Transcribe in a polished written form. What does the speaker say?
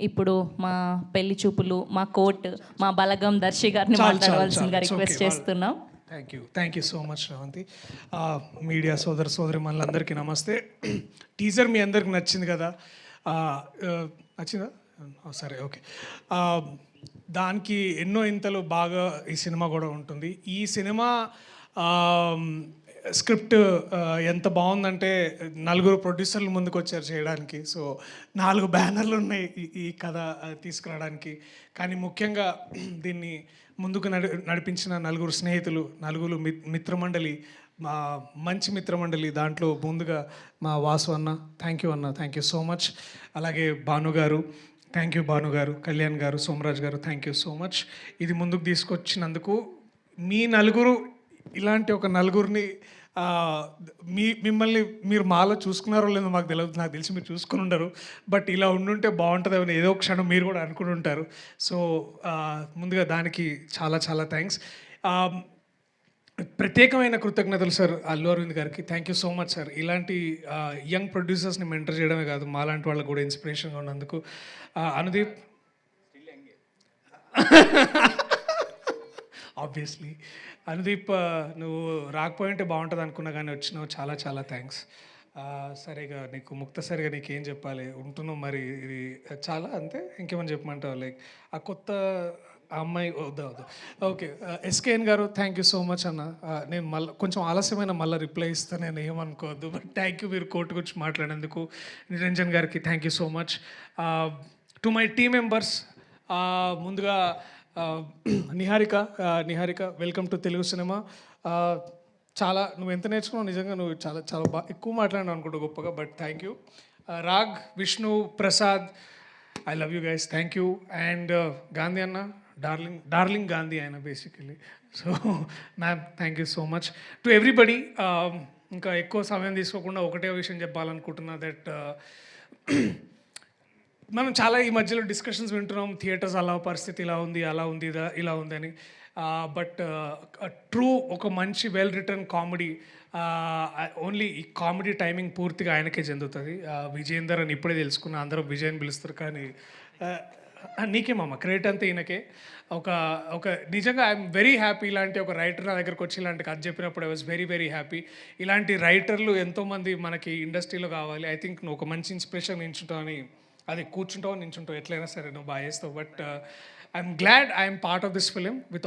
ఇప్పుడు మా పెళ్లి చూపులు, మా కోర్ట్, మా బలగం దర్శి గారిని మాట్లాడవలసిందిగా రిక్వెస్ట్ చేస్తున్నాం. Thank you so much Sravanthi. Media సోదరి మనందరికీ నమస్తే. టీజర్ మీ అందరికి నచ్చింది కదా? నచ్చిందా? సరే, ఓకే. దానికి ఎన్నో ఇంతలు బాగా ఈ సినిమా కూడా ఉంటుంది. ఈ సినిమా స్క్రిప్ట్ ఎంత బాగుందంటే నలుగురు ప్రొడ్యూసర్లు ముందుకు వచ్చారు చేయడానికి. సో 4 బ్యానర్లు ఉన్నాయి ఈ కథ తీసుకురావడానికి. కానీ ముఖ్యంగా దీన్ని ముందుకు నడిపించిన నలుగురు స్నేహితులు, నలుగురు మిత్రమండలి, మా మంచి మిత్రమండలి. దాంట్లో ముందుగా మా వాసు అన్న, థ్యాంక్ యూ సో మచ్. అలాగే భాను గారు, థ్యాంక్ యూ భాను గారు. కళ్యాణ్ గారు, సోమరాజ్ గారు, థ్యాంక్ యూ సో మచ్. ఇది ముందుకు తీసుకొచ్చినందుకు. మీ నలుగురు ఇలాంటి ఒక నలుగురిని మిమ్మల్ని మీరు మాలో చూసుకున్నారో లేదో మాకు తెలియదు, నాకు తెలిసి మీరు చూసుకుని ఉండరు. బట్ ఇలా ఉండుంటే బాగుంటుంది అని ఏదో ఒక క్షణం మీరు కూడా అనుకుని ఉంటారు. సో ముందుగా దానికి చాలా చాలా థ్యాంక్స్. ప్రత్యేకమైన కృతజ్ఞతలు సార్ అల్లు అరవింద్ గారికి. Thank you so much sir. ఇలాంటి యంగ్ ప్రొడ్యూసర్స్ని మెంటర్ చేయడమే కాదు, మాలాంటి వాళ్ళకు కూడా ఇన్స్పిరేషన్గా ఉన్నందుకు. అనుదీప్ ఆబ్వియస్లీ అనుదీప్, నువ్వు రాకపోయింటే బాగుంటుంది అనుకున్నా కానీ వచ్చినావు. చాలా చాలా థ్యాంక్స్. సరిగా నీకు ముక్తసరిగా నీకేం చెప్పాలి, ఉంటున్నావు మరి. ఇది చాలా అంతే, ఇంకేమని చెప్పమంటావు? లైక్ ఆ కొత్త అమ్మాయి వద్దా? ఓకే. ఎస్కేఎన్ గారు, థ్యాంక్ యూ సో మచ్ అన్న. నేను మళ్ళీ కొంచెం ఆలస్యమైన మళ్ళీ రిప్లై ఇస్తాను, నేను ఏమనుకోవద్దు. బట్ థ్యాంక్ యూ మీరు కోర్టు గురించి మాట్లాడేందుకు. నిరంజన్ గారికి thank you so much. To my team members, ముందుగా Niharika, welcome to Telugu cinema. చాలా నువ్వు ఎంత నేర్చుకున్నావు నిజంగా, నువ్వు చాలా చాలా బాగా ఎక్కువ మాట్లాడినావు అనుకుంటా గొప్పగా. But thank you. Raag, Vishnu, Prasad, I love you guys, thank you. And Gandhi అన్న, డార్లింగ్ గాంధీ ఆయన basically. So ma'am, thank you so much to everybody. ఇంకా ఎక్కువ సమయం తీసుకోకుండా ఒకటే విషయం చెప్పాలనుకుంటున్నా. దట్ మనం చాలా ఈ మధ్యలో డిస్కషన్స్ వింటున్నాం, థియేటర్స్ అలా పరిస్థితి ఇలా ఉంది, అలా ఉంది, ఇలా ఉంది అని. బట్ ట్రూ ఒక మంచి వెల్ రిటర్న్ కామెడీ, ఓన్లీ ఈ కామెడీ టైమింగ్ పూర్తిగా ఆయనకే చెందుతుంది. విజయేందర్ అని ఇప్పుడే తెలుసుకున్నా, అందరూ విజయ్ అని పిలుస్తారు. కానీ నీకేమమ్మా క్రెడిట్ అంతా ఈయనకే. ఒక నిజంగా ఐఎమ్ వెరీ హ్యాపీ. ఇలాంటి ఒక రైటర్ నా దగ్గరకు వచ్చి ఇలాంటి కథ చెప్పినప్పుడు I was very very happy. ఇలాంటి రైటర్లు ఎంతోమంది మనకి ఇండస్ట్రీలో కావాలి. ఐ థింక్ నువ్వు ఒక మంచి ఇన్స్పిరేషన్ నించుంటావు అని. అది కూర్చుంటావు నించుంటావు ఎట్లయినా సరే నువ్వు బాగా చేస్తావు. But I'm glad I'm part of this film with